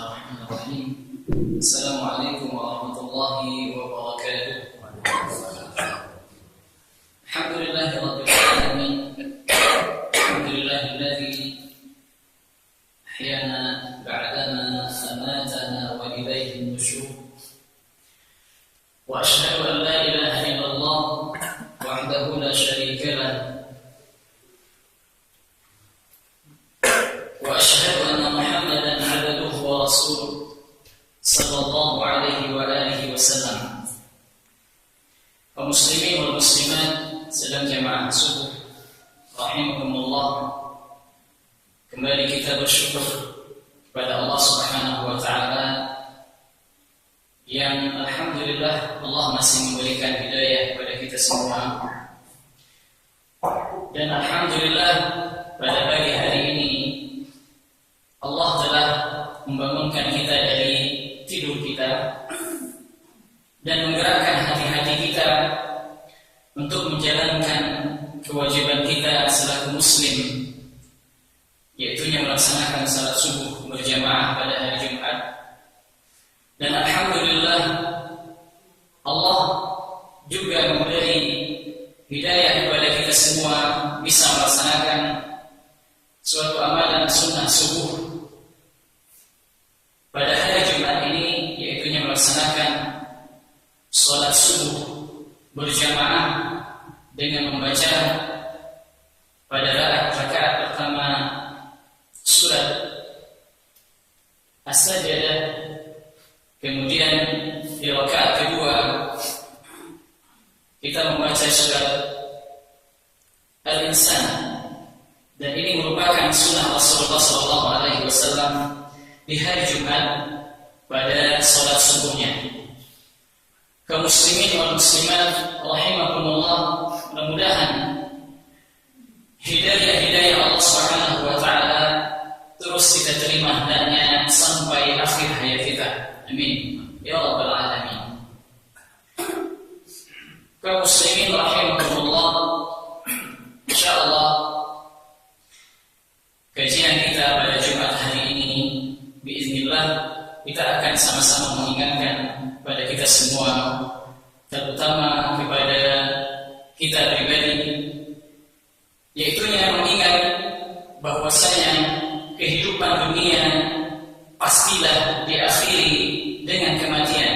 Bismillahirrahmanirrahim. Assalamualaikum warahmatullahi wabarakatuh. Alhamdulillahirabbil alamin. Alhamdulillahilladzi ahyana ba'dama amatana wa ilayhi an-nusyur. Wa asyhadu an la ilaha illallah wahdahu la syarika lah. Wa asyhadu anna Muhammadan 'abduhu wa rasuluh sallallahu alaihi wa alihi wasallam. Kaum muslimin wal muslimat sedang jamaah subuh rahimakumullah, kembali kita bersyukur kepada Allah Subhanahu wa taala yang alhamdulillah Allah masih memberikan hidayah kepada kita semua. Dan alhamdulillah pada pagi hari ini Allah telah membangunkan kita dari tidur kita dan menggerakkan hati-hati kita untuk menjalankan kewajiban kita selaku muslim, yaitu melaksanakan salat subuh berjamaah pada hari Jumat. Dan alhamdulillah Allah juga memberi hidayah kepada kita semua bisa melaksanakan suatu amalan sunnah subuh pada hari Jumat ini, yaitu melaksanakan salat subuh berjamaah dengan membaca pada rakaat pertama surat As-Sajdah, kemudian di rakaat kedua kita membaca surat Al-Insan, dan ini merupakan sunnah Rasulullah SAW di hari Jumat pada salat subuhnya. Kaum muslimin wal muslimat rahimakumullah, mudah-mudahan hidayah Allah Subhanahu wa taala terus kita terima hendaknya sampai akhir hayat kita. Amin ya rabbal alamin. Kaum muslimin rahimakumullah, insyaallah kajian kita pada Jumat hari ini biiznillah kita akan sama-sama mengingatkan kepada kita semua, terutama kepada kita pribadi, yaitu mengingat bahwasanya kehidupan dunia pastilah diakhiri dengan kematian.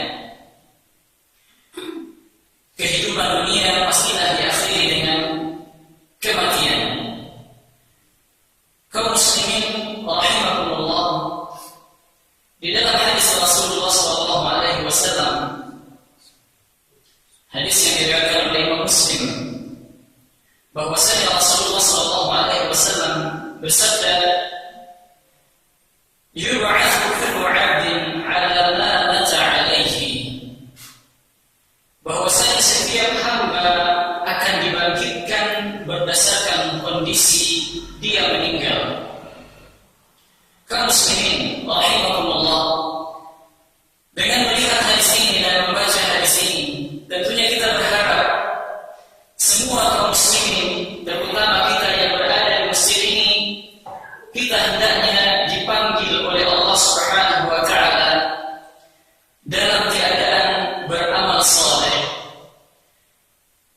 Kehidupan dunia pastilah diakhiri dengan kematian. Kaum muslimin rahimakumullah, di dalam hadis Rasulullah SAW, hadis yang diriwayatkan oleh Imam Muslim, bahwasanya Rasulullah SAW bersabda, "Yub'atsu kullu 'abdin 'ala ma mata 'alaihi." Bahwasanya setiap hamba akan dibangkitkan berdasarkan kondisi dia meninggal. Kaum muslimin rahimakumullah, dengan melihat hadis ini dan membaca hadis ini, tentunya kita berharap semua kaum muslimin, terutama kita yang berada di masjid ini, kita hendaknya dipanggil oleh Allah Subhanahu wa taala dalam keadaan beramal saleh.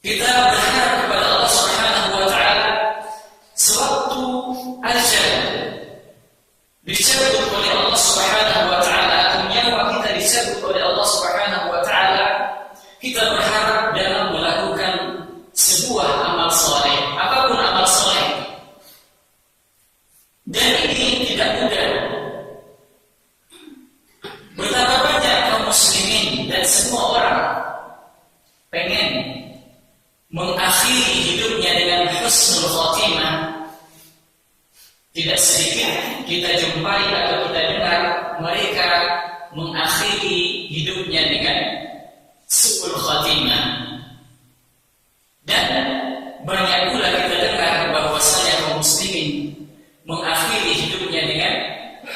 Kita berharap kepada Allah Subhanahu wa taala sewaktu ajal dicabut oleh Allah Subhanahu wa taala, atau nyawa kita dicabut oleh Allah Subhanahu wa taala, kita berharap dalam melakukan sebuah amal saleh, apapun amal saleh. Dan ini tidak mudah. Betapa banyak kaum muslimin dan semua orang pengen mengakhiri hidupnya dengan husnul khatimah. Tidak sedikit kita jumpai atau kita dengar mereka mengakhiri hidupnya dengan su'ul khatimah. Dan banyak pula kita dengar bahwasanya kaum muslimin mengakhiri hidupnya dengan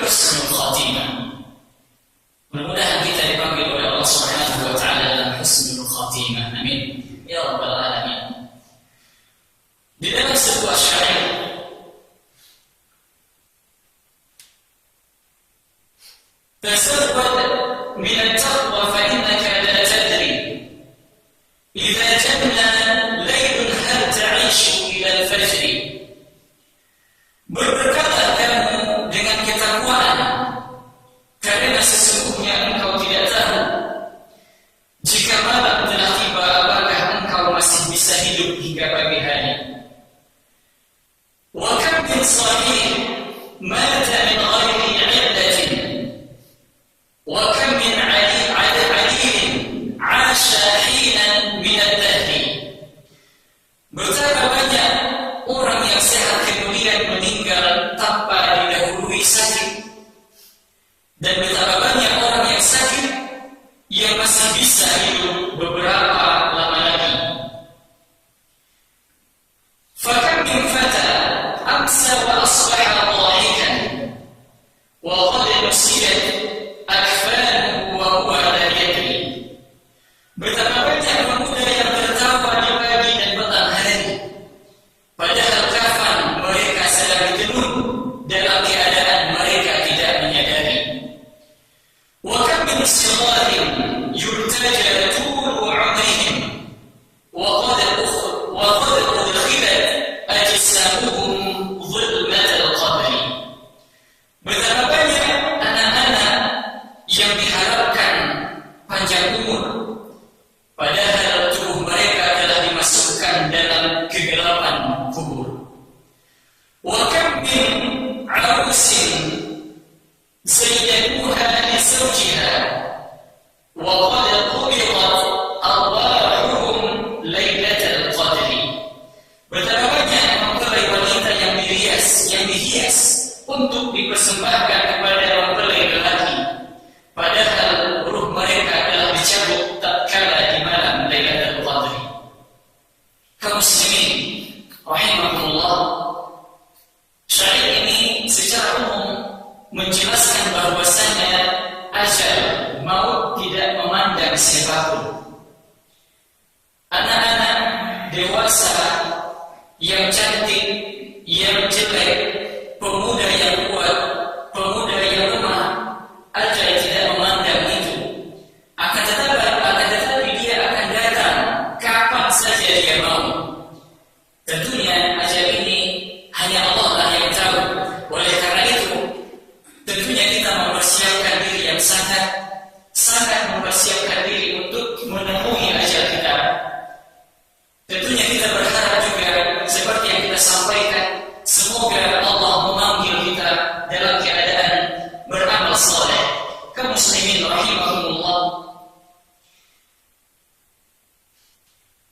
husnul khatimah. Mudah-mudahan kita dipanggil oleh Allah Subhanahu wa taala dalam husnul khatimah. Amin ya rabbal alamin. Di dalam sebuah syair tajri. Berberkatlah kamu dengan ketakwaan, karena sesungguhnya engkau tidak tahu jika malam telah tiba apakah engkau masih bisa hidup hingga pagi hari. Wa kam min sahih mata min ghairi 'iddatin wa kam min 'alilin 'asha hinan min ad-dahr. Betapa banyak orang yang sehat kemudian meninggal tanpa didahului sakit, dan betapa banyak orang yang sakit yang masih bisa hidup beberapa lama lagi. Fakam min fata amsa wa asbaha dhahikan wa qad nusilat akfanuhu wa huwa la yadri. Betapa banyak pemuda yang tertawa di pagi dan petang hari, padahal kafan mereka sedang ditenun dalam keadaan mereka tidak menyadari. Wa kam min sighari yurtaja tulu 'umrihim wa qad udkhilat ajsamuhum dhulmat al-qabr. Betapa banyak anak-anak yang diharapkan panjang umur, padahal tubuh mereka telah dimasukkan dalam kegelapan kubur. Wa kam min 'arusin zayyanuha li zawjiha wa qad qubidat arwahuhum lailatal qadr. Betapa banyak mempelai wanita yang dihias untuk dipersembahkan kepada mempelai lelaki, padahal ruh mereka telah dicabut tatkala di malam Lailatul Qadr. Kaum muslimin rahimahumullah, syair ini secara umum menjelaskan bahwasanya ajal maut tidak memandang siapapun. Anak-anak, dewasa, yang cantik, yang jelek, pemuda yang kuat, pemuda yang lemah, ajal tidak memandang itu. Akan tetapi dia akan datang kapan saja dia mau. Tentunya ajal ini hanya Allah lah yang tahu. Oleh karena itu, tentunya kita mempersiapkan diri yang sangat mempersiapkan diri untuk menemui ajal kita. Tentunya kita berharap juga seperti yang kita sampaikan, semoga Allah memanggil kita dalam keadaan beramal saleh. Kaum muslimin rahimahumullah,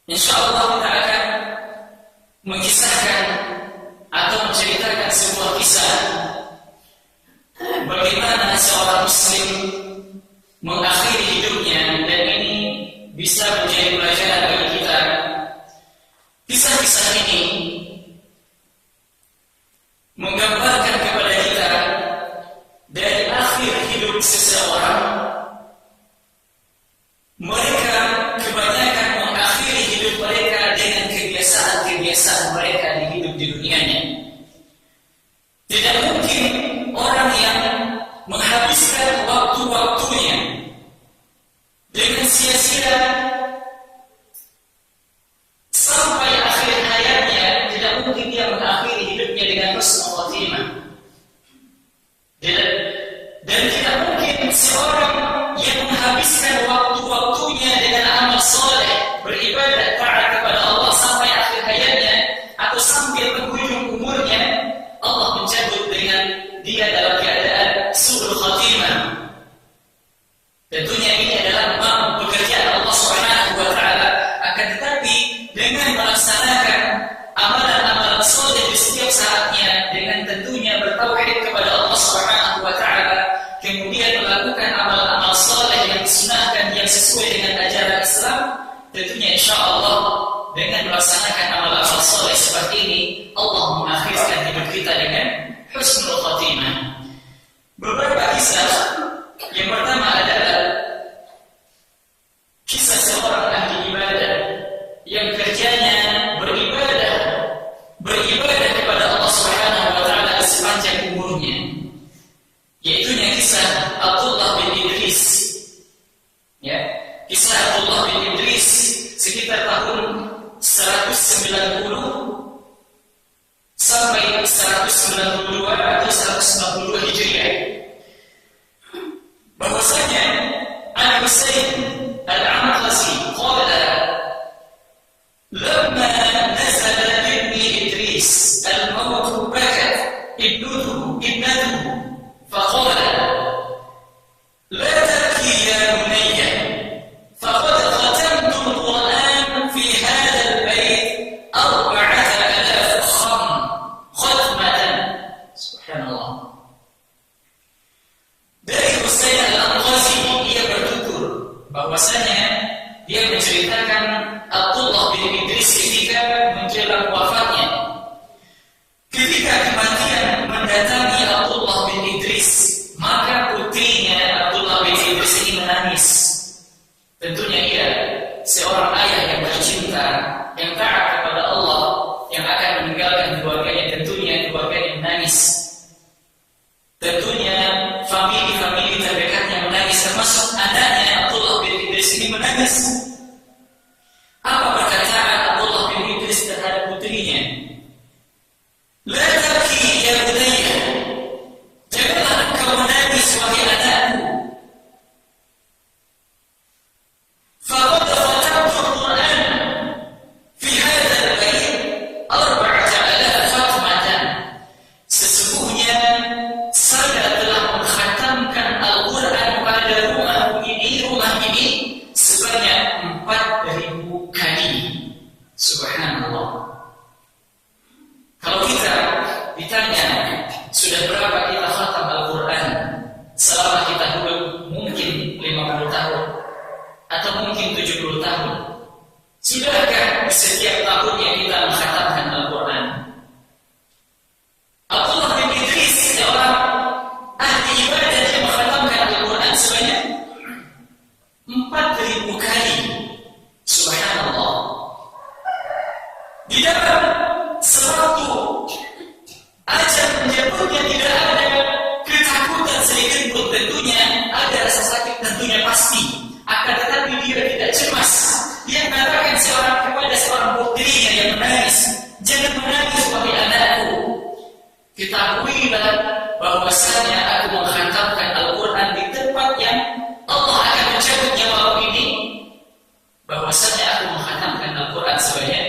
insyaallah kita akan mengisahkan atau menceritakan sebuah kisah bagaimana seorang muslim mengakhiri hidupnya, dan ini bisa menjadi pelajaran bagi kita. Kisah-kisah ini menggambarkan kepada kita dari akhir hidup seseorang, mereka kebanyakan mengakhiri hidup mereka dengan kebiasaan-kebiasaan mereka di hidup di dunianya. Tidak mungkin orang yang menghabiskan waktu-waktunya dengan sia-sia sampai akhir hayatnya, tidak mungkin dia mengakhiri hidupnya dengan husnul khatimah. Dan tidak mungkin seorang yang menghabiskan waktu-waktunya dengan amal soleh, beribadah taat kepada Allah sampai akhir hayatnya atau sampai penghujung umurnya, Allah mencabut dengan dia dalam keadaan su'ul khatimah. Tentunya ini adalah pekerjaan Allah Subhanahu wa taala. Akan tetapi dengan melaksanakan amalan-amalan soleh di setiap saatnya, dengan tentunya bertauhid kepada Allah Subhanahu wa taala, kemudian melakukan amal-amal soleh yang disunahkan yang sesuai dengan ajaran Islam, tentunya insyaallah dengan melaksanakan amal-amal soleh seperti ini, Allah mengakhirkan hidup kita dengan husnul khatimah. Beberapa kisah. Yang pertama adalah kisah seorang ahli ibadah yang kerjanya beribadah kepada Allah Subhanahu wa taala sepanjang umurnya, yaitu kisah Abdullah bin Idris. Ya, kisah Abdullah bin Idris sekitar tahun 190 192 atau 192 Hijriah, bahwasanya Al-Husain Al-Anqazi qala lamma nazala ibni Idris al-maut bakat ibnuhu faqala la tabki ya bunayya faqad khatamtu al-Qur'an fi hadha al-bayt 4,000 khatmatan. Subhanallah. Dari Husain Al-Anqazi, ia bertutur bahwasanya dia menceritakan Abdullah bin Idris ketika menjelang wafatnya. Ketika kematian mendatangi Abdullah bin Idris, maka putrinya Abdullah bin Idris ini menangis. Tentunya ia seorang ayah yang bercinta, yang taat kepada Allah, yang akan meninggalkan keluarganya, tentunya keluarganya menangis. Tentunya famili-famili terdekatnya menangis, termasuk anaknya Abdullah bin Idris ini menangis. Apa perkataan Abdullah bin Idris terhadap putrinya? La tabki ya bunayya, janganlah engkau menangis wahai anakku. Faqad khatamtu al-Qur'an fi hadha al-bayt 4,000 khatmatan. Sesungguhnya saya telah mengkhatamkan Al-Quran pada rumah ini sebanyak 4,000 kali. Subhanallah. Kalau kita ditanya sudah berapa kita khatam Al-Quran selama kita hidup, mungkin 50 tahun atau mungkin 70 tahun. Sudahkah setiap tahunnya kita mengkhatamkan Al-Quran? Abdullah bin Idris seorang ahli ibadah yang mengkhatamkan Al-Quran sebanyak 4,000 kali. Subhanallah. Di dalam sewaktu ajal menyebutnya tidak ada ketakutan sedikit pun, tentunya ada rasa sakit, tentunya pasti. Akan tetapi dia tidak cemas. Dia mengatakan kepada seorang putrinya yang menangis, jangan menangis wahai anakku. Ketahuilah bahwasanya aku menghantamkan Al-Quran di tempat yang Allah akan mencabut nyawamu ini. Bahwasanya aku menghantamkan Al-Quran sebanyak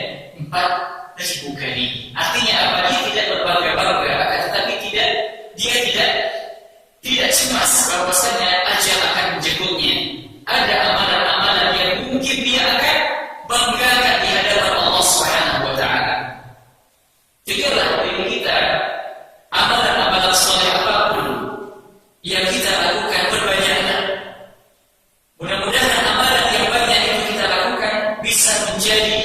4,000 kali. Artinya apa? Dia tidak berbangga-bangga, akan tetapi dia tidak cemas bahwasanya ajal akan menjemputnya. Ada amalan-amalan yang mungkin dia akan banggakan di hadapan Allah Subhanahu wa taala. Jikalau diri kita amalan-amalan saleh apapun yang kita lakukan, berbanyaklah. Mudah-mudahan amalan yang banyak itu kita lakukan bisa menjadi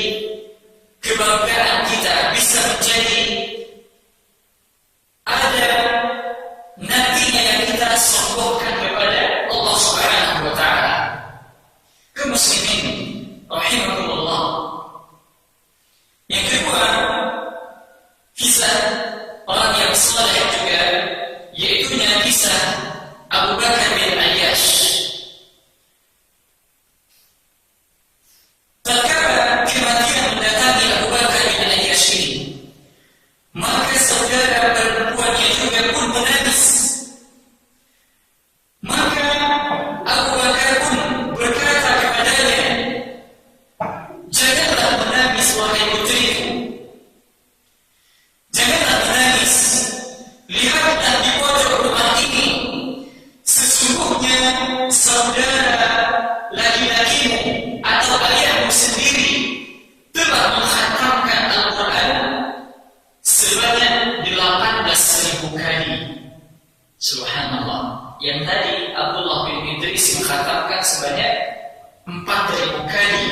kebanggaan kita, bisa menjadi ada nantinya yang kita sombongkan kepada Allah Subhanahu wa taala. Kaum muslimin rahimakumullah. Yang kedua, kisah orang yang saleh juga, yaitu kisah Abu Bakar bin Ayyash. Tatkala kematian mendatangi Abu Bakar bin Ayyash ini, maka saudara perempuannya juga pun menangis. Maka Abu Bakar pun berkata kepadanya, janganlah menangis wahai putriku, janganlah menangis. Lihatlah di pojok rumah ini, sesungguhnya saudara laki-lakimu atau ayahmu sendiri telah menghatamkan Al-Quran sebanyak 18,000 kali. Subhanallah. Yang tadi Abdullah bin Idris menghatamkan sebanyak 4,000 kali.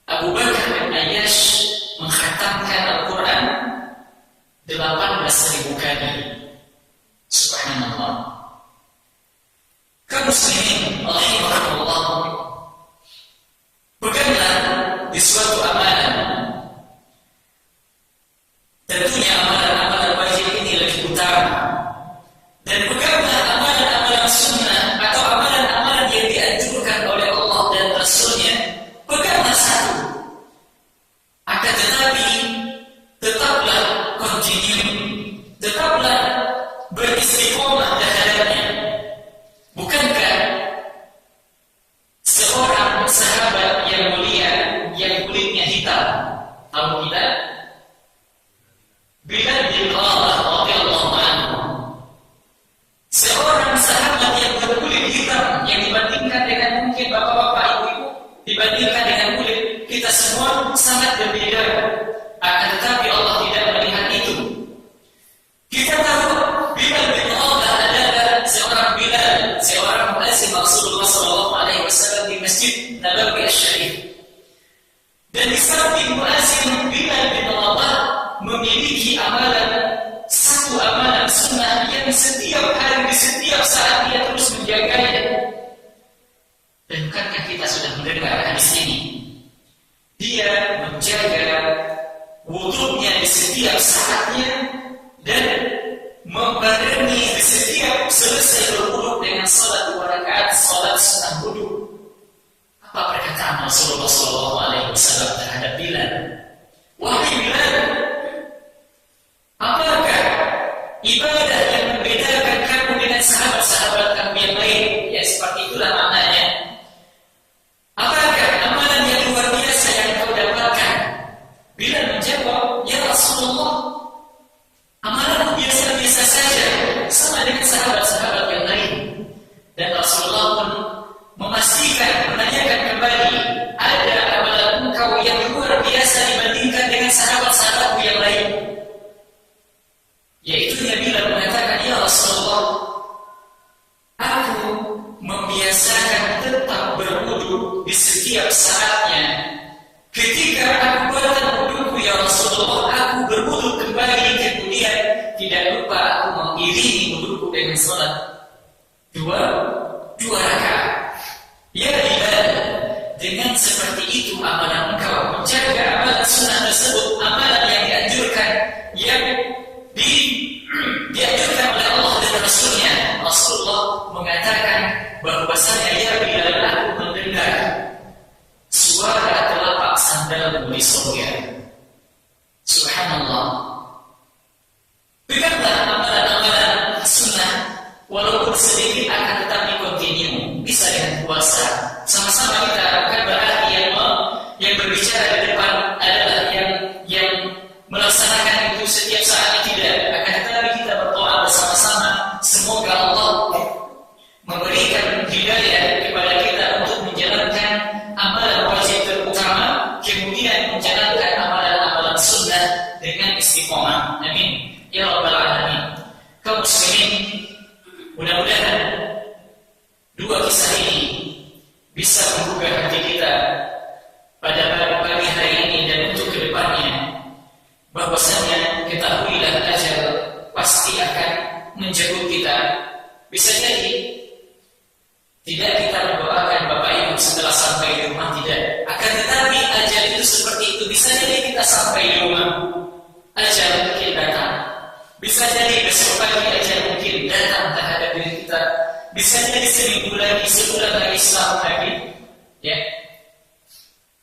Abu Bakar bin Ayyash menghatamkan Al-Quran 18,000 kali. Subhanallah. Kaum muslimin rahimahullah, peganglah di suatu amalan. Tentunya amalan-amalan wajib ini lebih utama. Dan peganglah amalan-amalan sunnah atau amalan-amalan yang dianjurkan oleh Allah dan Rasulnya. Peganglah satu. Akan tetapi tetaplah continue, tetaplah beristiqomah terhadapnya. Bukankah seorang sahabat yang mulia yang kulitnya hitam, tahu kita? Bilal bin Rabah radhiyallahu anhu, seorang sahabat yang berkulit hitam, yang dibandingkan dengan mungkin bapak-bapak, ibu-ibu, dibandingkan dengan kulit kita semua sangat berbeda. Akan tetapi Allah tidak melihat itu. Kita tahu Bilal bin Rabah adalah seorang muazzin Rasulullah SAW di Masjid Nabawi Asy-Syarif. Dan di samping muazzin, Bilal bin Rabah memiliki satu amalan sunnah yang setiap hari, di setiap saat dia terus menjaganya. Dan bukankah kita sudah mendengar hadis ini? Dia menjaga wudunya di setiap saatnya dan membarengi di setiap selesai berwudu dengan salat 2 rakaat, salat sunnah wudu. Apa perkataan Rasulullah SAW terhadap Bilal? Wahai Bilal, apakah ibadah yang membedakan kamu dengan sahabat-sahabat kamu yang lain? Ya, seperti itulah maknanya. Apakah amalan yang luar biasa yang kau dapatkan? Bilal menjawab, ya Rasulullah, amalan biasa-biasa saja, sama dengan sahabat-sahabat yang lain. Dan Rasulullah pun memastikan, menanyakan kembali, ada amalan engkau yang luar biasa dibandingkan dengan sahabat-sahabatmu yang lain? Yaitu Bilal mengatakan, ya Rasulullah, aku membiasakan tetap berwudu di setiap saatnya. Ketika aku batal wuduku, ya Rasulullah, aku berwudu kembali, kemudian tidak lupa aku mengiringi wuduku dengan salat dua rakaat. Ya Bilal, dengan seperti itu amalan engkau menjaga amalan sunnah tersebut, amalan yang dianjurkan, yang dianjurkan oleh Allah dan Rasulnya. Rasulullah mengatakan bahwasanya, ya Bilal, aku mendengar suara telapak sandalmu di surga. Subhanallah. Bukanlah amalan-amalan sunnah walaupun sedikit akan tetapi kontinu, bisa dengan puasa. Sama-sama kita bukan berarti yang berbicara di depan adalah yang melaksanakan itu setiap saat, tidak. Akan tetapi kita berdoa bersama-sama, semoga Allah memberikan hidayah kepada kita untuk menjalankan amalan wajib terutama, kemudian menjalankan amalan-amalan sunnah dengan istiqomah. Amin ya rabbal alamin. Kaum muslimin, mudah-mudahan dua kisah ini bisa membuka hati kita pada pagi hari ini dan untuk kedepannya, bahwasanya ketahuilah ajal pasti akan menjemput kita. Bisa jadi tidak kita mendoakan Bapak Ibu setelah sampai di rumah, tidak. Akan tetapi ajal itu seperti itu. Bisa jadi kita sampai di rumah, ajal mungkin datang. Bisa jadi besok pagi ajal mungkin datang terhadap diri kita. Bisa jadi seminggu lagi, sebulan lagi, setahun lagi. Ya,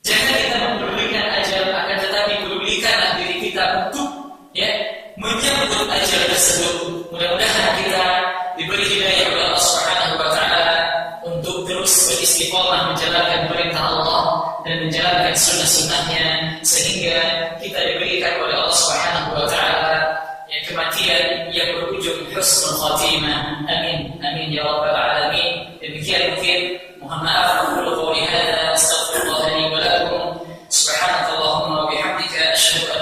jangan kita mempedulikan ajal, akan tetapi pedulikanlah diri kita untuk menyambut ajal tersebut. Mudah-mudahan kita diberi hidayah oleh Allah Subhanahu wa taala untuk terus beristiqomah menjalankan perintah Allah dan menjalankan sunnah-sunnahnya, sehingga kita diberikan oleh Allah Subhanahu wa taala kematian yang berujung husnul khatimah. Amin amin ya rabbal alamin. Demikian mungkin, mohon maaf qawli hadza, astaghfirullah li wa lakum. Subhanakallahumma wa bihamdika, asyhadu an